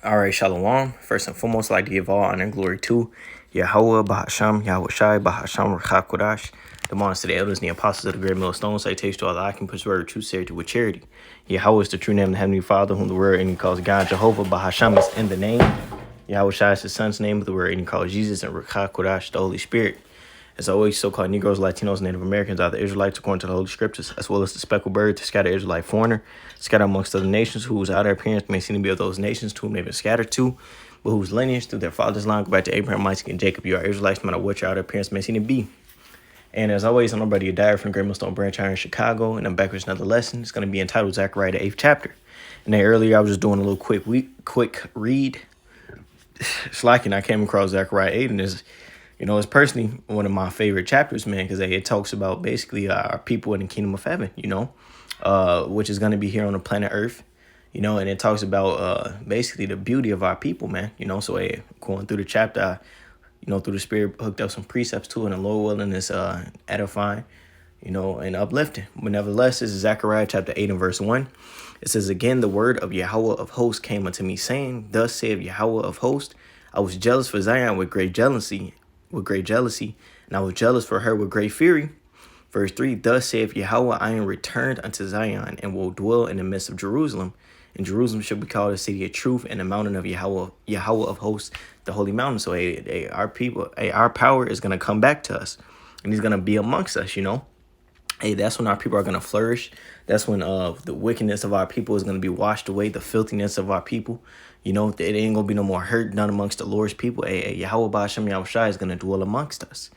All right, Shalom. First and foremost, I'd like to give all honor and glory to Yahweh, Bahasham, Yahweh Shai, Bahasham, Rachakodash, the monarchs of the elders, and the apostles of the great millstone. Salutations to all that I can push word, true sincerity with charity. Yahweh is the true name of the Heavenly Father, whom the word and he calls God, Jehovah. Bahasham is in the name. Yahweh Shai is his son's name, of the word and he calls Jesus, and Rachakodash, the Holy Spirit. As always, so-called Negroes, Latinos, Native Americans are the Israelites according to the Holy Scriptures, as well as the speckled bird, the scattered Israelite foreigner, scattered amongst other nations, whose outer appearance may seem to be of those nations to whom they've been scattered to, but whose lineage through their father's line go back to Abraham, Isaac, and Jacob. You are Israelites, no matter what your outer appearance may seem to be. And as always, I'm Brother Yadiah from the Great Millstone Branch here in Chicago, and I'm back with another lesson. It's going to be entitled Zechariah, the 8th chapter. And then earlier, I was just doing a little quick read. Slacking, I came across Zechariah 8, and it's personally one of my favorite chapters, man, because it talks about basically our people in the kingdom of heaven, which is going to be here on the planet Earth, and it talks about basically the beauty of our people, man, so going through the chapter, through the Spirit, hooked up some precepts to it, and the Lord willing is edifying, and uplifting. But nevertheless, this is Zechariah chapter 8 and verse 1. It says, "Again, the word of Yahweh of hosts came unto me, saying, Thus saith Yahweh of hosts, I was jealous for Zion with great jealousy, and I was jealous for her with great fury." Verse 3, "Thus saith Yahweh, I am returned unto Zion, and will dwell in the midst of Jerusalem. And Jerusalem shall be called a city of truth, and the mountain of Yahweh of hosts, the holy mountain." So our people, our power is going to come back to us, and he's going to be amongst us, that's when our people are going to flourish. That's when the wickedness of our people is going to be washed away, the filthiness of our people. It ain't going to be no more hurt done amongst the Lord's people. Yahweh Ba'ashem Yahweh Shai is going to dwell amongst us.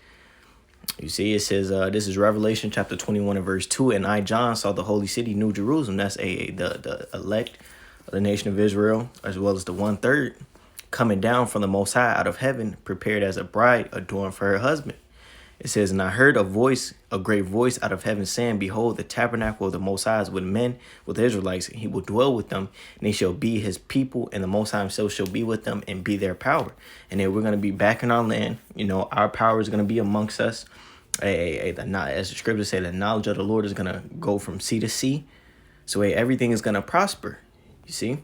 You see, it says, this is Revelation chapter 21 and verse 2. "And I, John, saw the holy city, New Jerusalem." That's the elect of the nation of Israel, as well as the 1/3, coming down from the Most High out of heaven, prepared as a bride adorned for her husband. It says, "And I heard a great voice out of heaven saying, Behold, the tabernacle of the Most High is with men, with Israelites. He will dwell with them, and they shall be his people, and the Most High himself shall be with them and be their power." And then we're going to be back in our land. Our power is going to be amongst us. As the scriptures say, the knowledge of the Lord is going to go from sea to sea. So everything is going to prosper. You see?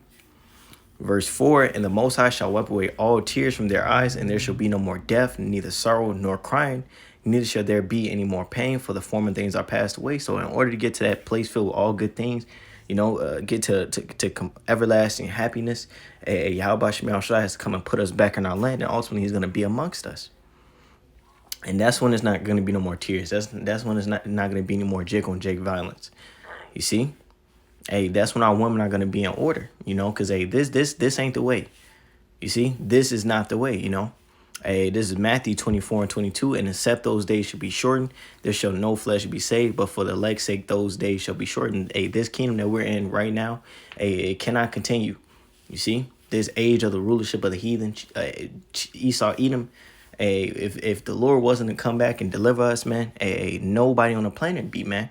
Verse 4, "And the Most High shall wipe away all tears from their eyes, and there shall be no more death, neither sorrow nor crying. Neither shall there be any more pain, for the former things are passed away." So in order to get to that place filled with all good things, get to everlasting happiness, Yahweh Shai has to come and put us back in our land, and ultimately he's going to be amongst us. And that's when it's not going to be no more tears. That's when it's not going to be any more Jake on Jake violence. You see? That's when our women are going to be in order, because this ain't the way. You see? This is not the way, This is Matthew 24 and 22. "And except those days should be shortened, there shall no flesh be saved, but for the elect's sake those days shall be shortened." This kingdom that we're in right now, it cannot continue. You see? This age of the rulership of the heathen, Esau, Edom. If the Lord wasn't to come back and deliver us, man, nobody on the planet be, man.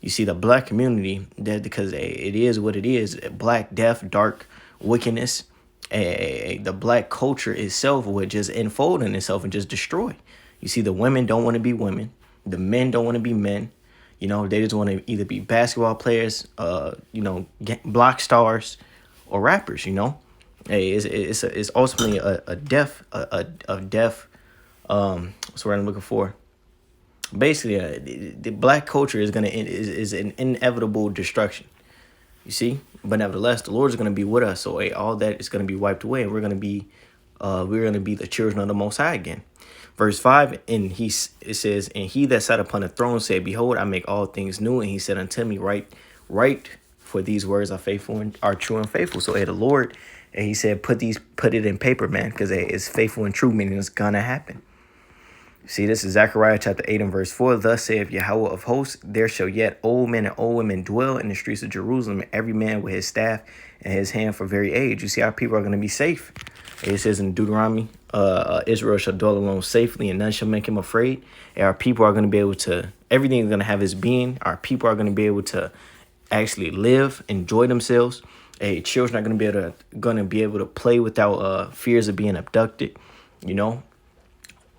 You see, the black community, that because it is what it is, black, death, dark, wickedness, the black culture itself would just enfold in itself and just destroy. You see, the women don't want to be women. The men don't want to be men. They just want to either be basketball players, block stars, or rappers, It's ultimately a death. What's the word I'm looking for? Basically, the black culture is is an inevitable destruction. You see, but nevertheless, the Lord is going to be with us. So all that is going to be wiped away, and we're going to be the children of the Most High again. Verse 5, it says, "And he that sat upon the throne said, Behold, I make all things new. And he said unto me, Write, for these words are faithful and are true and faithful." So the Lord, and he said, put it in paper, man, because it's faithful and true, meaning it's gonna happen. See, this is Zechariah chapter 8 and verse 4. "Thus saith Yahweh of hosts, there shall yet old men and old women dwell in the streets of Jerusalem, every man with his staff and his hand for very age." You see, our people are going to be safe. It says in Deuteronomy, "Israel shall dwell alone safely, and none shall make him afraid." And our people are going to be able to, everything is going to have its being. Our people are going to be able to actually live, enjoy themselves. Children are going to be able to play without fears of being abducted,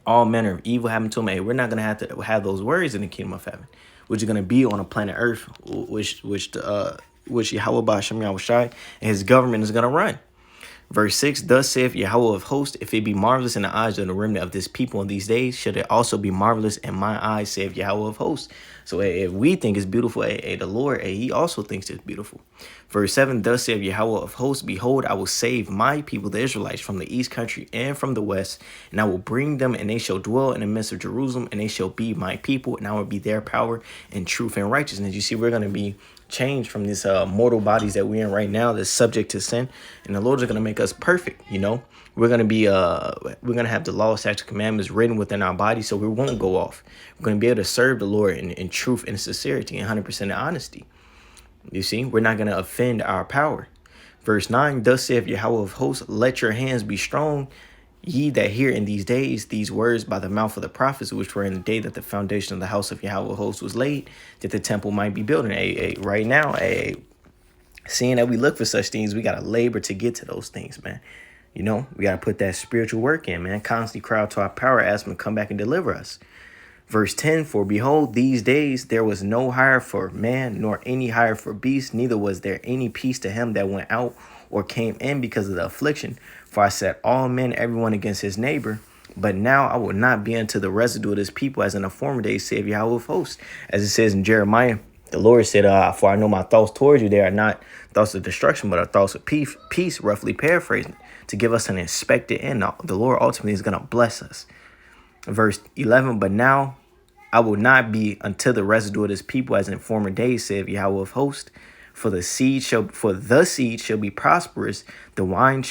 all manner of evil happen to them. We're not going to have those worries in the kingdom of heaven, which is going to be on a planet Earth, which Yahweh Ba'ashem Yahweh Shai and his government is going to run. Verse 6, thus saith Yahweh of hosts, if it be marvelous in the eyes of the remnant of this people in these days, should it also be marvelous in my eyes, saith Yahweh of hosts. So if we think it's beautiful, the Lord, he also thinks it's beautiful. Verse 7, thus saith Yahweh of hosts, behold, I will save my people, the Israelites, from the east country and from the west, and I will bring them, and they shall dwell in the midst of Jerusalem, and they shall be my people, and I will be their power in truth and righteousness. You see, we're going to be changed from these mortal bodies that we're in right now that's subject to sin, and the Lord is going to make us perfect. We're going to be we're going to have the law, statutes, commandments written within our body, so we won't go off. We're going to be able to serve the Lord in truth and sincerity and 100% honesty. You see, we're not going to offend our power. Verse 9, thus saith Yahweh of hosts, let your hands be strong, ye that hear in these days these words by the mouth of the prophets, which were in the day that the foundation of the house of Yahweh of hosts was laid, that the temple might be built. Right now, seeing that we look for such things, we got to labor to get to those things, man. We got to put that spiritual work in, man. Constantly cry out to our power, ask him to come back and deliver us. Verse 10, for behold, these days there was no hire for man, nor any hire for beast, neither was there any peace to him that went out or came in because of the affliction. For I set all men, everyone against his neighbor. But now I will not be unto the residue of this people as in the former days, save Yahweh of hosts. As it says in Jeremiah, the Lord said, for I know my thoughts towards you, they are not thoughts of destruction, but are thoughts of peace, roughly paraphrasing, to give us an expected end. The Lord ultimately is going to bless us. Verse 11, but now I will not be unto the residue of this people as in former days, saith Yahweh of hosts. For the seed shall be prosperous. The vine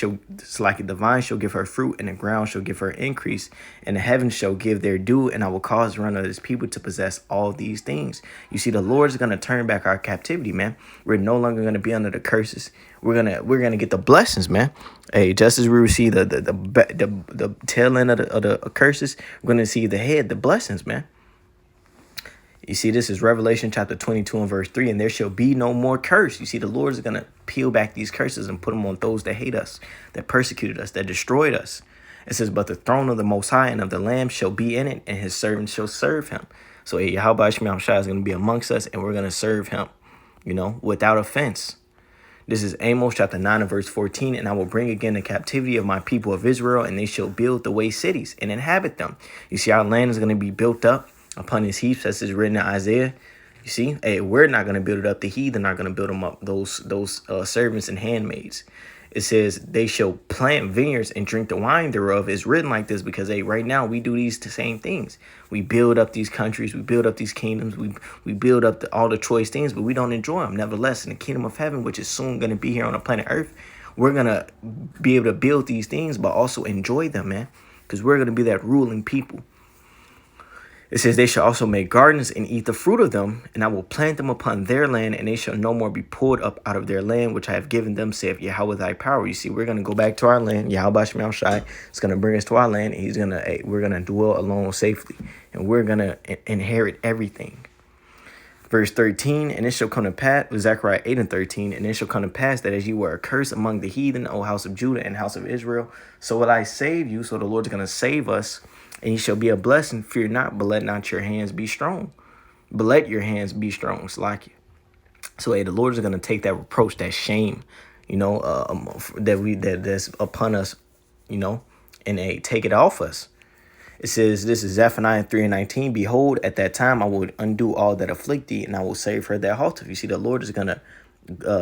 shall give her fruit, and the ground shall give her increase, and the heavens shall give their due, and I will cause the run of his people to possess all these things. You see, the Lord is going to turn back our captivity, man. We're no longer going to be under the curses. We're gonna get the blessings, man. Hey, just as we receive the tail end of the curses, we're gonna see the head, the blessings, man. You see, this is Revelation chapter 22 and verse 3, and there shall be no more curse. You see, the Lord is going to peel back these curses and put them on those that hate us, that persecuted us, that destroyed us. It says, but the throne of the Most High and of the Lamb shall be in it, and his servants shall serve him. So Yahweh Shema Shai is going to be amongst us, and we're going to serve him, without offense. This is Amos chapter 9 and verse 14, and I will bring again the captivity of my people of Israel, and they shall build the way cities and inhabit them. You see, our land is going to be built up upon his heaps, as is written in Isaiah. You see, we're not going to build it up. The heathen are going to build them up, those servants and handmaids. It says they shall plant vineyards and drink the wine thereof. It's written like this because right now we do these same things. We build up these countries, we build up these kingdoms, we build up all the choice things, but we don't enjoy them. Nevertheless, in the kingdom of heaven, which is soon going to be here on the planet Earth, we're going to be able to build these things, but also enjoy them, man, because we're going to be that ruling people. It says, they shall also make gardens and eat the fruit of them, and I will plant them upon their land, and they shall no more be pulled up out of their land, which I have given them, saith Yahweh thy power. You see, we're going to go back to our land. Yahweh Shema Shai is going to bring us to our land, and we're going to dwell alone safely, and we're going to inherit everything. Verse 13, and it shall come to pass, Zechariah 8 and 13, and it shall come to pass that as you were accursed among the heathen, O house of Judah and house of Israel, so will I save you. So the Lord's going to save us. And ye shall be a blessing. Fear not, but let not your hands be strong. But let your hands be strong. It's like you. So the Lord is going to take that reproach, that shame, that's upon us, and take it off us. It says, this is Zephaniah 3 and 19. Behold, at that time I will undo all that afflict thee, and I will save her that halteth. You see, the Lord is going to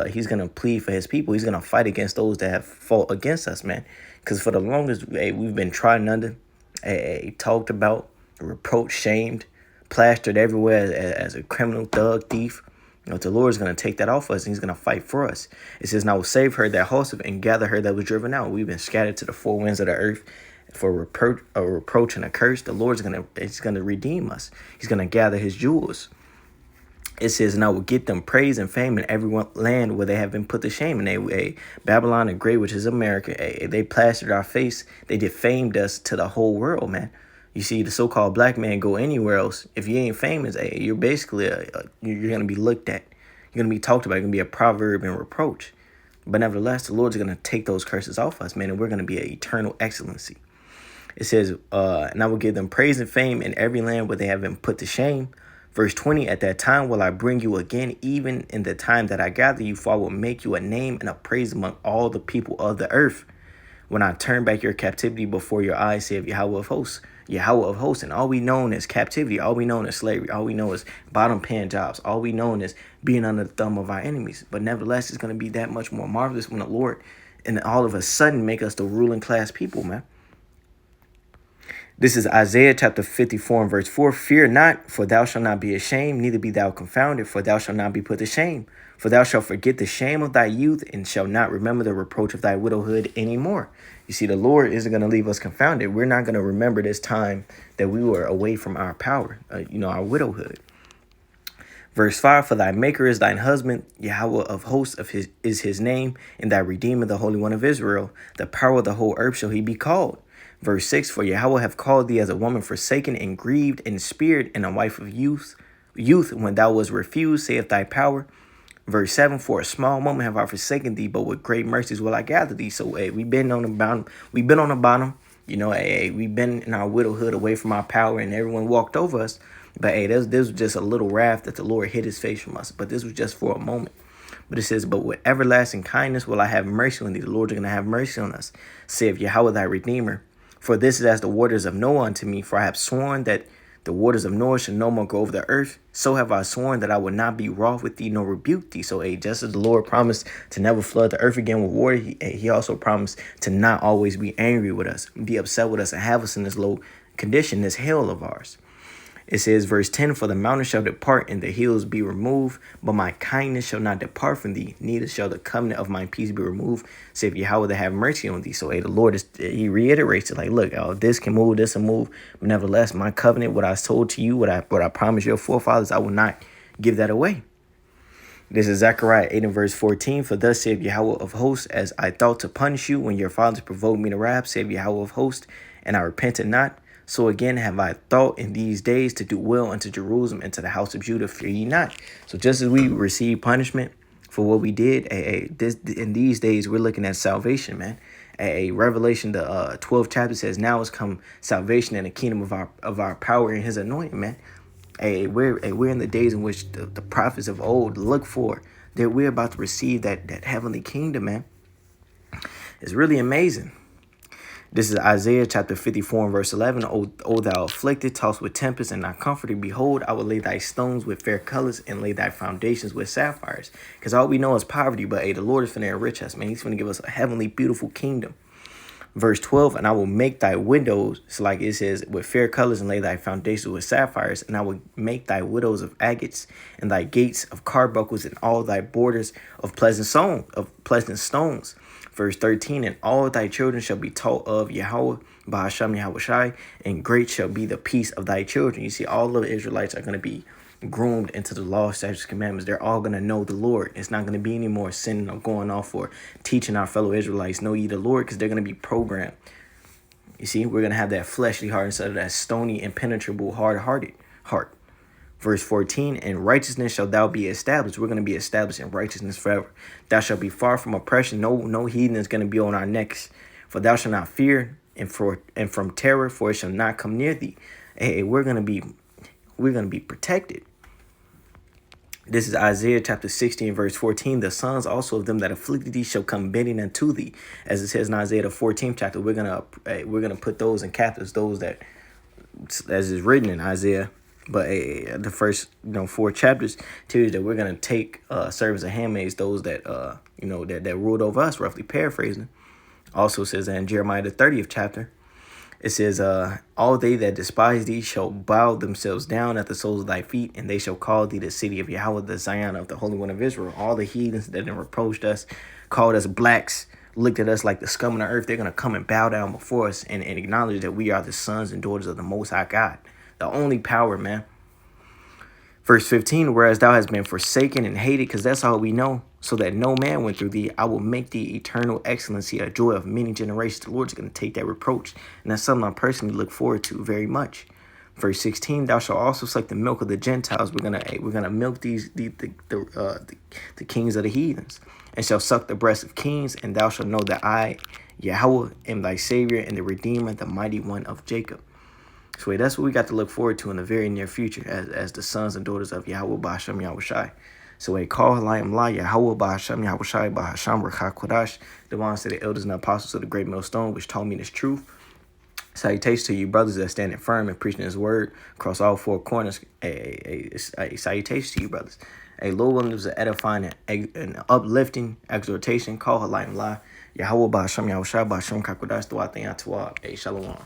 he's going to plead for his people. He's going to fight against those that have fought against us, man. Because for the longest, we've been trodden under, talked about, reproached, shamed, plastered everywhere as a criminal, thug, thief. The Lord is going to take that off us, and he's going to fight for us. It says, and I will save her that halteth and gather her that was driven out. We've been scattered to the four winds of the earth for a reproach and a curse. The Lord is going to redeem us. He's going to gather his jewels. It says, and I will get them praise and fame in every land where they have been put to shame. And Babylon the Great, which is America, they plastered our face. They defamed us to the whole world, man. You see, the so-called black man go anywhere else. If you ain't famous, you're basically, you're going to be looked at. You're going to be talked about. You're going to be a proverb and reproach. But nevertheless, the Lord's going to take those curses off us, man, and we're going to be an eternal excellency. It says, and I will give them praise and fame in every land where they have been put to shame. Verse 20, at that time will I bring you again, even in the time that I gather you, for I will make you a name and a praise among all the people of the earth. when I turn back your captivity before your eyes, saith Yahweh of hosts. Yahweh of hosts. And all we know is captivity. All we know is slavery. All we know is bottom paying jobs. All we know is being under the thumb of our enemies. But nevertheless, it's going to be that much more marvelous when the Lord and all of a sudden make us the ruling class people, man. This is Isaiah chapter 54 and verse 4. Fear not, for thou shalt not be ashamed, neither be thou confounded, for thou shalt not be put to shame. For thou shalt forget the shame of thy youth, and shalt not remember the reproach of thy widowhood anymore. You see, the Lord isn't going to leave us confounded. We're not going to remember this time that we were away from our power, our widowhood. Verse 5, for thy maker is thine husband, Yahweh of hosts is his name, and thy redeemer, the Holy One of Israel. The power of the whole earth shall he be called. Verse 6, for Yahweh have called thee as a woman forsaken and grieved and speared, and a wife of youth when thou was refused, saith thy power. Verse 7, for a small moment have I forsaken thee, but with great mercies will I gather thee. So, we've been on the bottom. We've been on the bottom. We've been in our widowhood away from our power, and everyone walked over us. But, this was just a little wrath that the Lord hid his face from us. But this was just for a moment. But it says, but with everlasting kindness will I have mercy on thee. The Lord is going to have mercy on us, saith Yahweh thy Redeemer. For this is as the waters of Noah unto me, for I have sworn that the waters of Noah shall no more go over the earth. So have I sworn that I will not be wroth with thee nor rebuke thee. So, just as the Lord promised to never flood the earth again with water, he also promised to not always be angry with us, be upset with us, and have us in this low condition, this hell of ours. It says, verse 10, for the mountains shall depart and the hills be removed, but my kindness shall not depart from thee, neither shall the covenant of my peace be removed, save Yahweh to have mercy on thee. So, the Lord, he reiterates it like, look, this can move, this will move, but nevertheless, my covenant, what I told to you, what I promised your forefathers, I will not give that away. This is Zechariah 8 and verse 14. For thus saith Yahweh of hosts, as I thought to punish you when your fathers provoked me to wrath, saith Yahweh of hosts, and I repented not. So again have I thought in these days to do well unto Jerusalem and to the house of Judah, fear ye not. So just as we receive punishment for what we did, in these days we're looking at salvation, man. Revelation, the 12th chapter says, now has come salvation and the kingdom of our power and his anointing, man. We're in the days in which the prophets of old look for, that we're about to receive that heavenly kingdom, man. It's really amazing. This is Isaiah chapter 54 and verse 11. O thou afflicted, tossed with tempest, and not comforted, behold, I will lay thy stones with fair colors and lay thy foundations with sapphires. Because all we know is poverty, but the Lord is finna enrich us, man. He's finna give us a heavenly, beautiful kingdom. Verse 12, and I will make thy windows, so like it says, with fair colors and lay thy foundations with sapphires, and I will make thy windows of agates and thy gates of carbuncles and all thy borders of pleasant stones. Verse 13, and all thy children shall be taught of Yahweh, Bahasham Yahushai, and great shall be the peace of thy children. You see, all of the Israelites are going to be groomed into the law, statutes, commandments. They're all going to know the Lord. It's not going to be any more sinning or going off or teaching our fellow Israelites, know ye the Lord, because they're going to be programmed. You see, we're going to have that fleshly heart instead of that stony, impenetrable, hard-hearted heart. Verse 14, in righteousness shall thou be established. We're going to be established in righteousness forever. Thou shalt be far from oppression. No heathen is going to be on our necks. For thou shalt not fear, and from terror, for it shall not come near thee. We're going to be protected. This is Isaiah chapter 60 and verse 14. The sons also of them that afflicted thee shall come bending unto thee. As it says in Isaiah the 14th chapter, we're gonna put those in captives, those that, as is written in Isaiah. But the first 4 chapters tell you that we're gonna take servants and handmaids, those that that ruled over us, roughly paraphrasing. Also says that in Jeremiah the 30th chapter, it says, all they that despise thee shall bow themselves down at the soles of thy feet, and they shall call thee the city of Yahweh, the Zion of the Holy One of Israel. All the heathens that have reproached us, called us blacks, looked at us like the scum of the earth, they're gonna come and bow down before us and acknowledge that we are the sons and daughters of the Most High God. The only power, man. Verse 15, whereas thou hast been forsaken and hated, because that's all we know, so that no man went through thee, I will make thee eternal excellency, a joy of many generations. The Lord's going to take that reproach, and that's something I personally look forward to very much. Verse 16, thou shalt also suck the milk of the Gentiles. We're gonna milk the kings of the heathens, and shall suck the breast of kings, and thou shalt know that I, Yahweh, am thy Savior and the Redeemer, the mighty one of Jacob. So that's what we got to look forward to in the very near future as the sons and daughters of Yahweh Ba'ashem Yahushai. So a call Halayim La, Yahweh Bahasham, Yahushai Bahasham, Rakha Kodash, the ones to the elders and apostles of the great millstone, which told me this truth. Salutations to you brothers that standing firm and preaching his word across all four corners. A salutation to you brothers. A Lord willing is an edifying and an uplifting exhortation. Call Halayim La, Yahweh Bahasham, Yahushai Bahasham, Kakodash, Dawatayah Tuah. A Shalom.